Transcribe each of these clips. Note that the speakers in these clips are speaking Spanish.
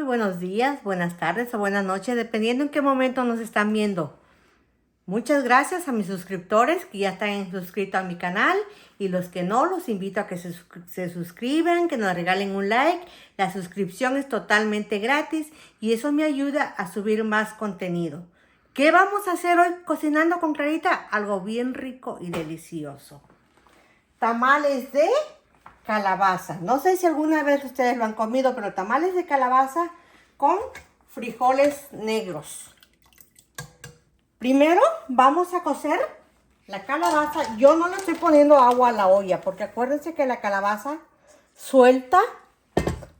buenos días, buenas tardes o buenas noches, dependiendo en qué momento nos están viendo. Muchas gracias a mis suscriptores que ya están suscritos a mi canal y los que no, los invito a que se suscriban, que nos regalen un like. La suscripción es totalmente gratis y eso me ayuda a subir más contenido. ¿Qué vamos a hacer hoy cocinando con Clarita? Algo bien rico y delicioso. Tamales de calabaza. No sé si alguna vez ustedes lo han comido, pero tamales de calabaza con frijoles negros. Primero vamos a cocer la calabaza. Yo no le estoy poniendo agua a la olla porque acuérdense que la calabaza suelta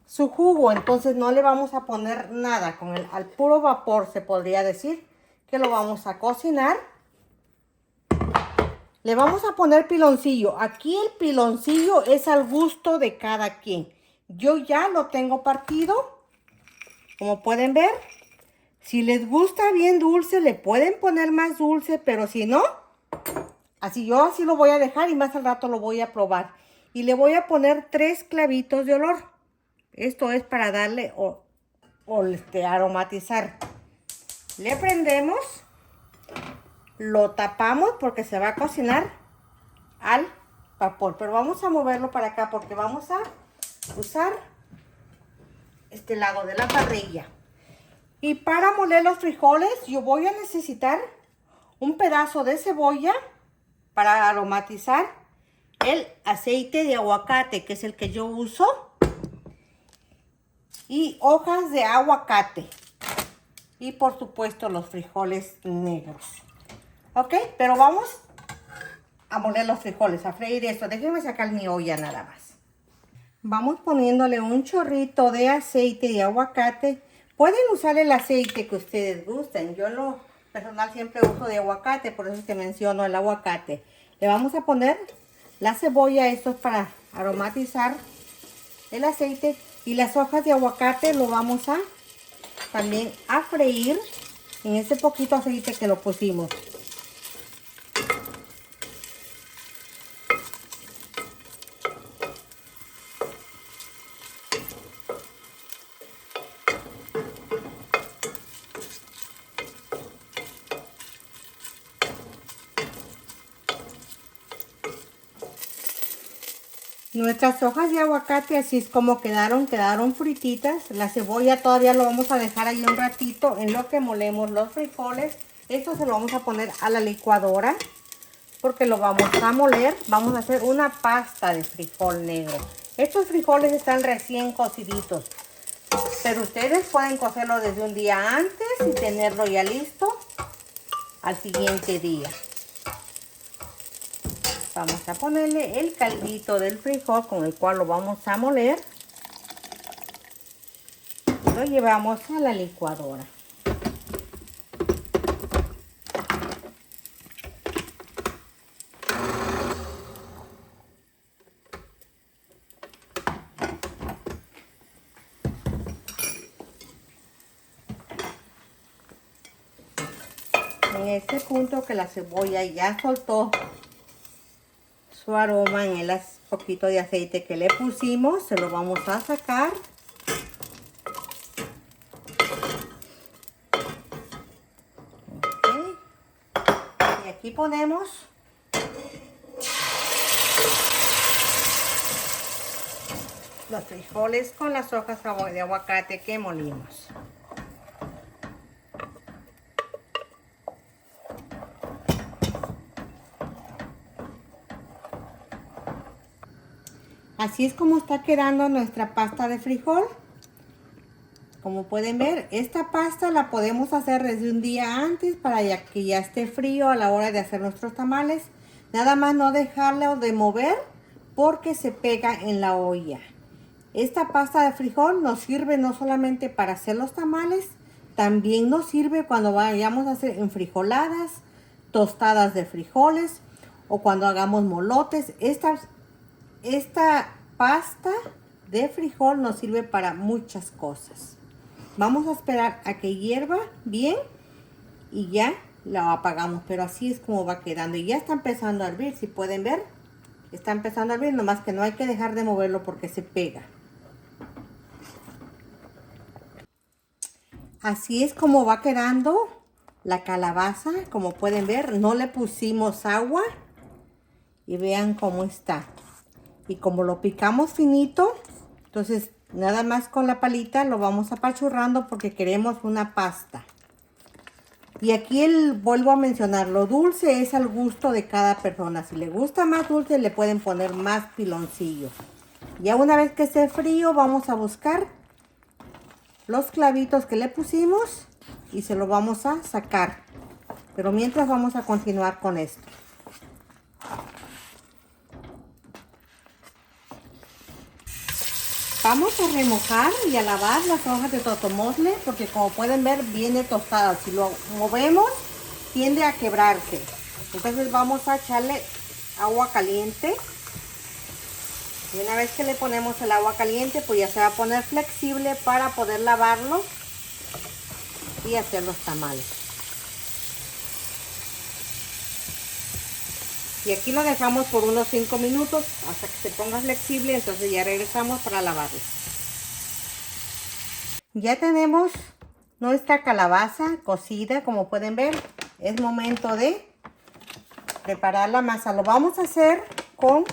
su jugo, entonces no le vamos a poner nada. Al puro vapor se podría decir que lo vamos a cocinar. Le vamos a poner piloncillo. Aquí el piloncillo es al gusto de cada quien. Yo ya lo tengo partido, como pueden ver. Si les gusta bien dulce, le pueden poner más dulce, pero si no, así lo voy a dejar y más al rato lo voy a probar. Y le voy a poner 3 clavitos de olor. Esto es para darle o aromatizar. Le prendemos, lo tapamos porque se va a cocinar al vapor. Pero vamos a moverlo para acá porque vamos a usar este lado de la parrilla. Y para moler los frijoles yo voy a necesitar un pedazo de cebolla para aromatizar, el aceite de aguacate, que es el que yo uso, y hojas de aguacate. Y por supuesto los frijoles negros. Ok, pero vamos a moler los frijoles, a freír esto. Déjenme sacar mi olla nada más. Vamos poniéndole un chorrito de aceite de aguacate. Pueden usar el aceite que ustedes gusten. Yo en lo personal siempre uso de aguacate, por eso es que menciono el aguacate. Le vamos a poner la cebolla, esto es para aromatizar el aceite. Y las hojas de aguacate lo vamos a también a freír en ese poquito aceite que lo pusimos. Nuestras hojas de aguacate así es como quedaron frititas. La cebolla todavía lo vamos a dejar ahí un ratito en lo que molemos los frijoles. Esto se lo vamos a poner a la licuadora porque lo vamos a moler. Vamos a hacer una pasta de frijol negro. Estos frijoles están recién cociditos, pero ustedes pueden cocerlo desde un día antes y tenerlo ya listo al siguiente día. Vamos a ponerle el caldito del frijol con el cual lo vamos a moler. Y lo llevamos a la licuadora. En este punto que la cebolla ya soltó su aroma en el poquito de aceite que le pusimos, se lo vamos a sacar. Okay. Y aquí ponemos los frijoles con las hojas de aguacate que molimos. Así es como está quedando nuestra pasta de frijol. Como pueden ver, esta pasta la podemos hacer desde un día antes para que ya esté frío a la hora de hacer nuestros tamales. Nada más no dejarlo de mover porque se pega en la olla. Esta pasta de frijol nos sirve no solamente para hacer los tamales, también nos sirve cuando vayamos a hacer enfrijoladas, tostadas de frijoles o cuando hagamos molotes. Esta pasta de frijol nos sirve para muchas cosas. Vamos a esperar a que hierva bien y ya la apagamos, pero así es como va quedando. Y ya está empezando a hervir, si pueden ver, está empezando a hervir, nomás que no hay que dejar de moverlo porque se pega. Así es como va quedando la calabaza. Como pueden ver, no le pusimos agua. Y vean cómo está. Y como lo picamos finito, entonces nada más con la palita lo vamos apachurrando porque queremos una pasta. Y aquí vuelvo a mencionar, lo dulce es al gusto de cada persona. Si le gusta más dulce, le pueden poner más piloncillo. Ya una vez que esté frío, vamos a buscar los clavitos que le pusimos y se lo vamos a sacar. Pero mientras vamos a continuar con esto. Vamos a remojar y a lavar las hojas de totomosle porque como pueden ver viene tostada. Si lo movemos tiende a quebrarse. Entonces vamos a echarle agua caliente. Y una vez que le ponemos el agua caliente pues ya se va a poner flexible para poder lavarlo y hacer los tamales. Y aquí lo dejamos por unos 5 minutos hasta que se ponga flexible, entonces ya regresamos para lavarlo. Ya tenemos nuestra calabaza cocida, como pueden ver. Es momento de preparar la masa. Lo vamos a hacer con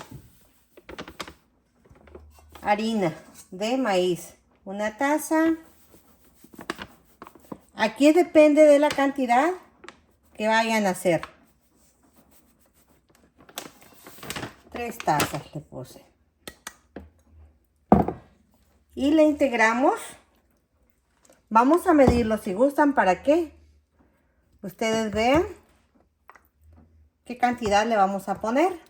harina de maíz. Una taza. Aquí depende de la cantidad que vayan a hacer. 3 tazas le puse. Y le integramos. Vamos a medirlo si gustan para que ustedes vean qué cantidad le vamos a poner.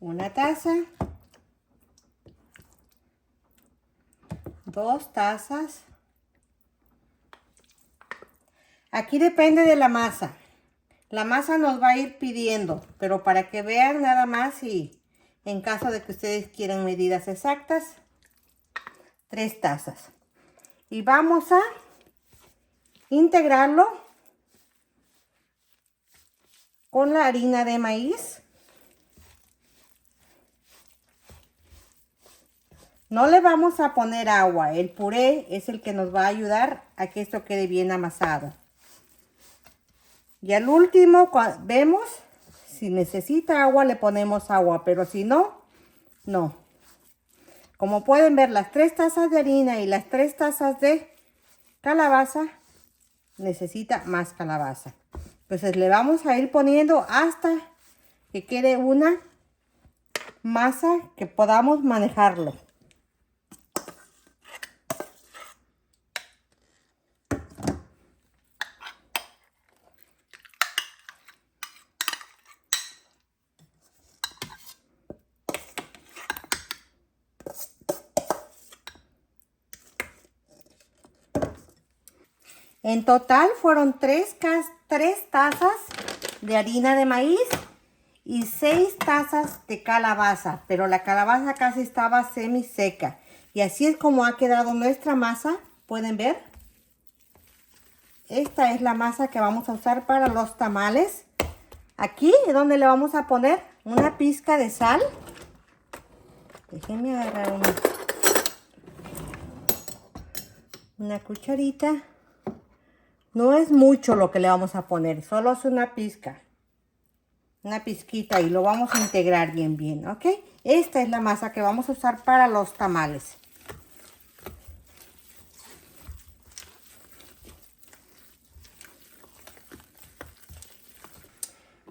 Una taza. 2 tazas. Aquí depende de la masa. La masa nos va a ir pidiendo, pero para que vean nada más y en caso de que ustedes quieran medidas exactas, 3 tazas. Y vamos a integrarlo con la harina de maíz. No le vamos a poner agua, el puré es el que nos va a ayudar a que esto quede bien amasado. Y al último vemos si necesita agua, le ponemos agua, pero si no, no. Como pueden ver, las 3 tazas de harina y las 3 tazas de calabaza necesita más calabaza. Entonces le vamos a ir poniendo hasta que quede una masa que podamos manejarlo. En total fueron 3 tazas de harina de maíz y 6 tazas de calabaza, pero la calabaza casi estaba semi seca. Y así es como ha quedado nuestra masa, pueden ver. Esta es la masa que vamos a usar para los tamales. Aquí es donde le vamos a poner una pizca de sal. Déjenme agarrar una cucharita. No es mucho lo que le vamos a poner, solo es una pizca. Una pizquita y lo vamos a integrar bien, ¿ok? Esta es la masa que vamos a usar para los tamales.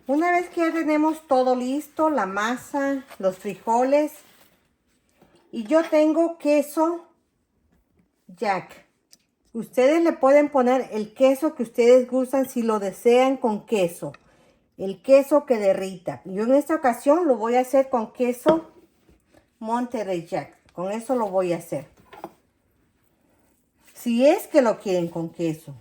Una vez que ya tenemos todo listo, la masa, los frijoles, y yo tengo queso Jack. Ustedes le pueden poner el queso que ustedes gustan si lo desean con queso. El queso que derrita. Yo en esta ocasión lo voy a hacer con queso Monterey Jack. Con eso lo voy a hacer. Si es que lo quieren con queso.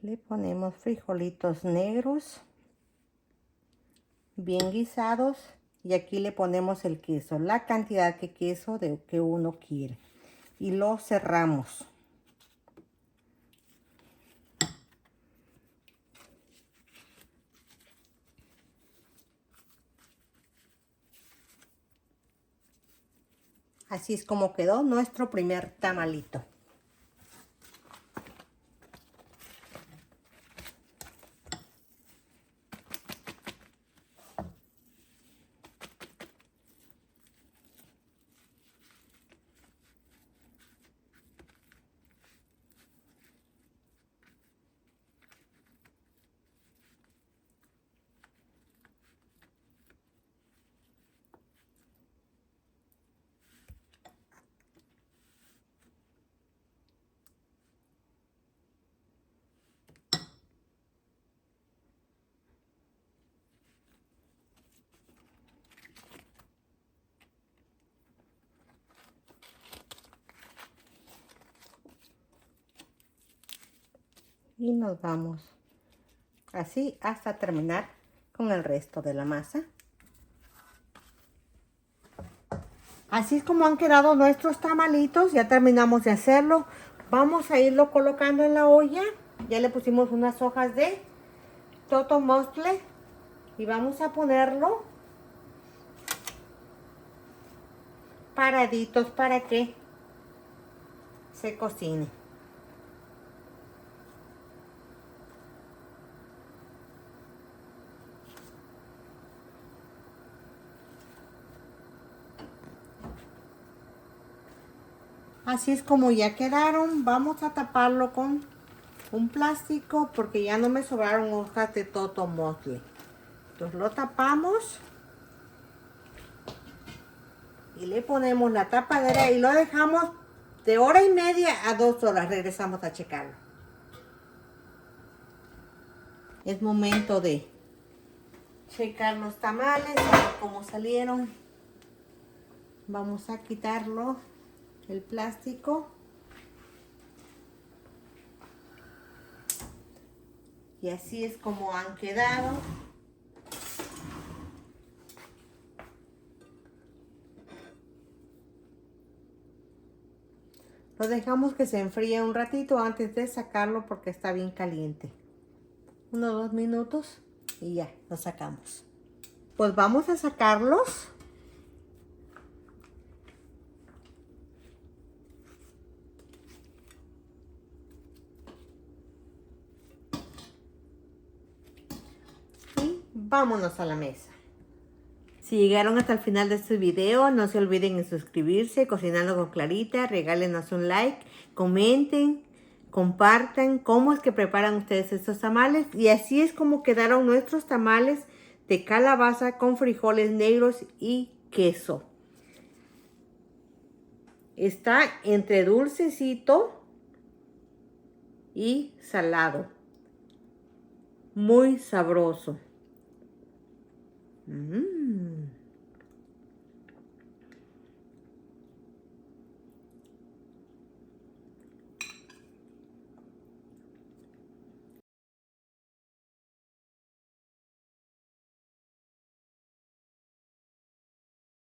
Le ponemos frijolitos negros, bien guisados. Y aquí le ponemos el queso, la cantidad de queso que uno quiere. Y lo cerramos. Así es como quedó nuestro primer tamalito. Y nos vamos así hasta terminar con el resto de la masa. Así es como han quedado nuestros tamalitos. Ya terminamos de hacerlo. Vamos a irlo colocando en la olla. Ya le pusimos unas hojas de totomostle y vamos a ponerlo paraditos para que se cocine. Así es como ya quedaron. Vamos a taparlo con un plástico porque ya no me sobraron hojas de totomostle. Entonces lo tapamos y le ponemos la tapadera y lo dejamos de 1:30 a 2 horas. Regresamos a checarlo. Es momento de checar los tamales, a ver cómo salieron. Vamos a quitarlo, el plástico. Y así es como han quedado. Lo dejamos que se enfríe un ratito antes de sacarlo porque está bien caliente. 1 o 2 minutos y ya, lo sacamos. Pues vamos a sacarlos. Y vámonos a la mesa. Si llegaron hasta el final de este video, no se olviden de suscribirse, Cocinando con Clarita, regálenos un like, comenten, compartan cómo es que preparan ustedes estos tamales. Y así es como quedaron nuestros tamales de calabaza con frijoles negros y queso. Está entre dulcecito y salado. Muy sabroso.